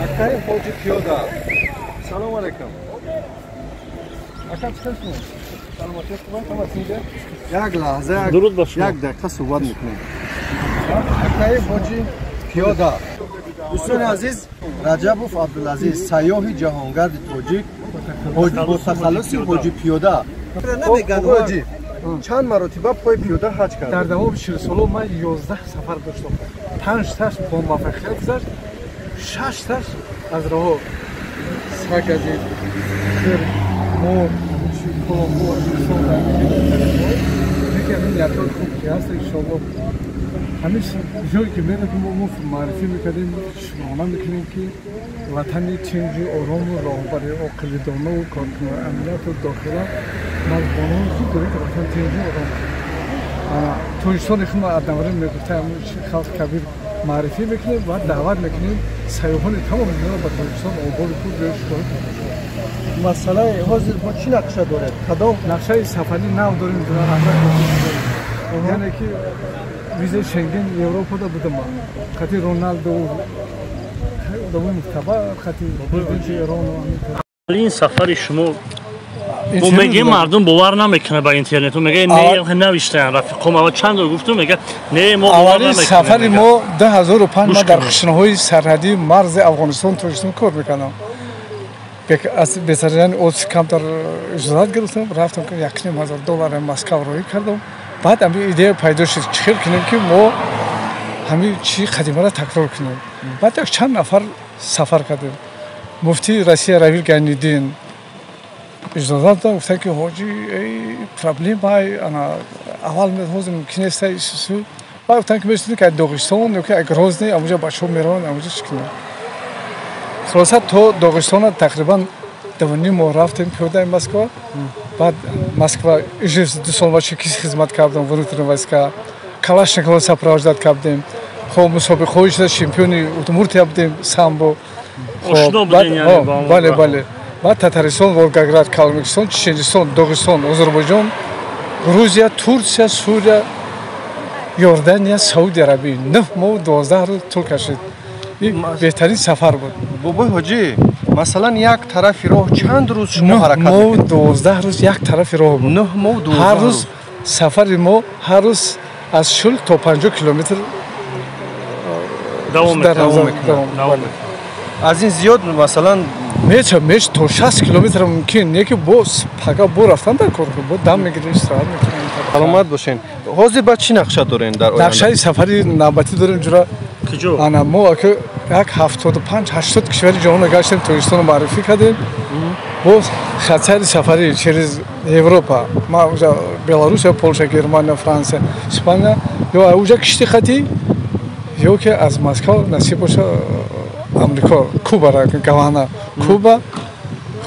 Akkay Hoji Piyoda. Salam aleyküm. Akam çıkıyorsun. Salomatiyet var tamam şimdi. Yak lahze yak. Durud başına. Yak dakika suvat mükemmel. Akkay Hoji Piyoda. Hüseyin Aziz Rajabov Abdulaziz Sayyohi Cahangard Tojik متخلص Hoji Piyoda. نمیگن Hoji. چند مرتبه پای پیاده حج کردم. در دوام 40 سال من 11 سفر داشتم. 5 تاش با موفقیت گذشت. 6 تاش از راه ساکجی مو کلمبو میگم یاد خوب کلاس شما همیشه جایی که میره که ما معرفی میکنیم شما میکنیم که وطنی چنجی آرام و راهبری عاقل دانه و کارکنان امنیت و داخله مردمان خوب داره که وطن چنجی آرام تویشان شما آدم‌ها میگفتم خالص کبیر معرفی میکنیم و دعوت میکنیم سیاحان تمام اینا با تویشان آباد خوب روش کنیم. مسئله حاضر با چی نقشه داره؟ کدام نقشه سفری نو داریم یعنی که ویزای شنگن اروپا دا بودم خاطر رونالدو دوم مختبر خاطر پرزیدنت ایران و آمریکا. این سفر شما و میگه مردم باور نمیکنه با اینترنت و میگه نه نوشتن رفیقم اما چند بار گفتم میگه نه ما باور نمیکنه. سفر ما 2005 ما در خشنهای سرحدی مرز افغانستان توریستم کار میکنم. از بسیاران اوت کمتر اجازه گرفتم رفتم که $1,000 مسکو روی کردم. بعد امی ایده پیدا شد چیکار کنیم که ما همین چی خدمات را تکرار کنیم. بعد چند نفر سفر کردیم. مفتی روسیه رویل گندین اجازه داد گفت که حاجی پرابلم های انا اول می‌خواستم ممکن است ایشو بعد گفتن که می‌شود که داغستان یا که گروزنی اونجا بچه‌ها میرن اونجا چیکنه. خلاصه تو داغستان تقریبا دوانی ما رفتیم پیاده مسکو. بعد مسکو ایجاز 2 سال و چیزی خدمت کردم ورودی واسکا کلاشنکوف سپراوجداد کردیم. خب مسابقه خویش چمپیونی اتومورتی بودیم سامبو. آشنا بودین یعنی با بله بله. بعد تاتارستان، ولگراد، کالمکستان، چچنستان، داغستان، آذربایجان، روسیه، ترکیه، سوریه، یوردانیا، سعودی عربی 9 ماه و 12 روز طول کشید. این بهترین سفر بود. بابا حاجی مثلا یک طرف راه چند روز شما حرکت می‌کنید؟ 9 ماه و 12 روز یک طرف راه بود. 9 ماه و 12 هر روز سفر ما هر روز از 40 تا 50 کیلومتر دوام می‌کنه. از این زیاد مثلا میشه تا 60 کیلومتر ممکن نه که بس فقط بو رفتن در کار بود دم میگیرین استراحت میکنین. سلامت باشین. حاضر با چی نقشه دارین در آینده؟ نقشه سفری نوبتی داریم جورا کجا؟ انا ما که یک 75 80 کشور جهان گشتیم توریستان معرفی کردیم. با خطر سفری через اروپا ما اونجا بلاروس یا پولشا گرمانیا فرانسه اسپانیا یا اونجا کشتی خطی یا که از مسکو نصیب باشه امریکا کوبا را گوانا کوبا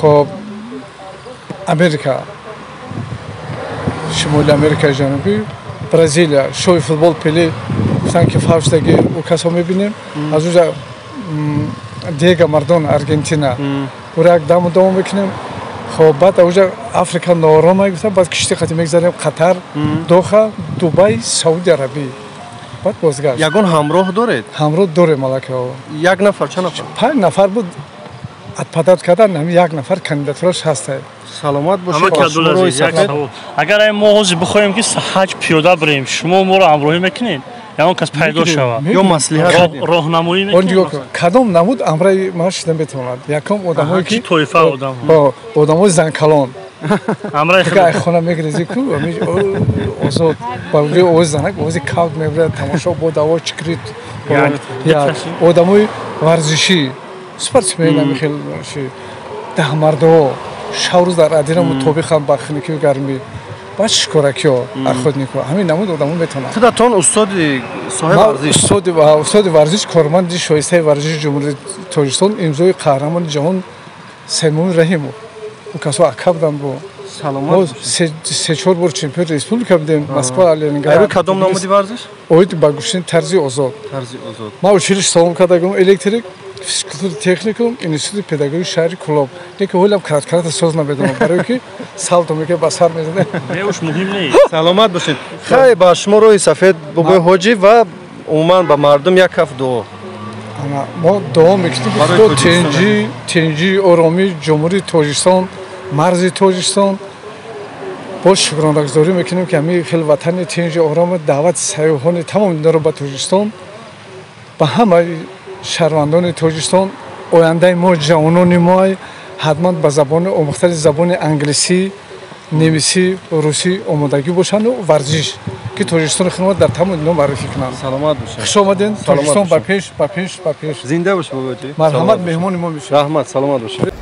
خب امریکا شمال امریکا جنوبی برزیلیا شوی فوتبال پلی گفتن که فاوشتگی و کسا میبینیم از اونجا دیگه مردان ارژانتینا و را دام میکنیم خب بعد اونجا آفریقا نورما گفتن بعد کشتی خطی میگذاریم قطر دوحه دبی سعودی عربی بعد بازگشت. یگان همراه دارید؟ همراه داره ملکه ها. یک نفر چند نفر؟ 5 نفر بود. اتپادات کردن همین یک نفر کاندیداتورش هسته. سلامت باشید. اگر ما حاضر بخوایم که حج پیاده بریم شما ما رو همراهی میکنید یا اون کس پیدا شود یا مصلحت راهنمایی میکنید؟ کدام نمود امرای ما شدن بتواند. یکم آدمایی که طایفه آدم با آدمای زنکلان امرای که خونه میگریزی کو آزاد با اونجا اوز زنک اوزی کاوت میبره تماشا بود هوا چکریت یا آدمای ورزشی سپورتسمن نمیخیل شی ده مردا شاورز در ادینا مطابق هم بخنیکی و گرمی باش کورکیو اخود نیکو همین نمود آدمو میتونه خودتون استاد صاحب ورزش استاد ورزش کارمند شایسته ورزش جمهوری تاجیکستان امضای قهرمان جهان سیمون رحیمو و کسا عقب بو سلامت 3-4 بار چمپیون ریسپوبلیکا بودیم مسکو لنینگراد کدام نمودی ورزش اوید با گوشین طرزی آزاد ما училище سالم کردم الکتریک فیزیکال تکنیکوم اینستیتوت پداگوژی شهری کلاب یکی هولم کارت ساز نمیدونم برای که سال تو میگه بسر میزنه میوش مهم نیست سلامت باشید خیلی با شما روی سفید بابای حاجی و عموما با مردم یک کف دعا ما دوام میکنیم تو تنجی آرامی جمهوری تاجیکستان مرز تاجیکستان با شکرانگذاری میکنیم که همین خیلی وطن تنجی آرام دعوت سیاحان تمام اینا رو به تاجیکستان به همه شهروندان تاجیکستان آینده ما جوانان ما حتما به زبان آموختن زبان انگلیسی نمیسی روسی آمادگی باشند و ورزش که تاجیکستان خدمت در تمام اینا معرفی کنند. سلامت باشید. خوش آمدین. تاجیکستان به پیش. زنده باش بابا جی. مرحمت مهمان ما میشه. رحمت سلامت باشید.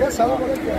سلام علیکم.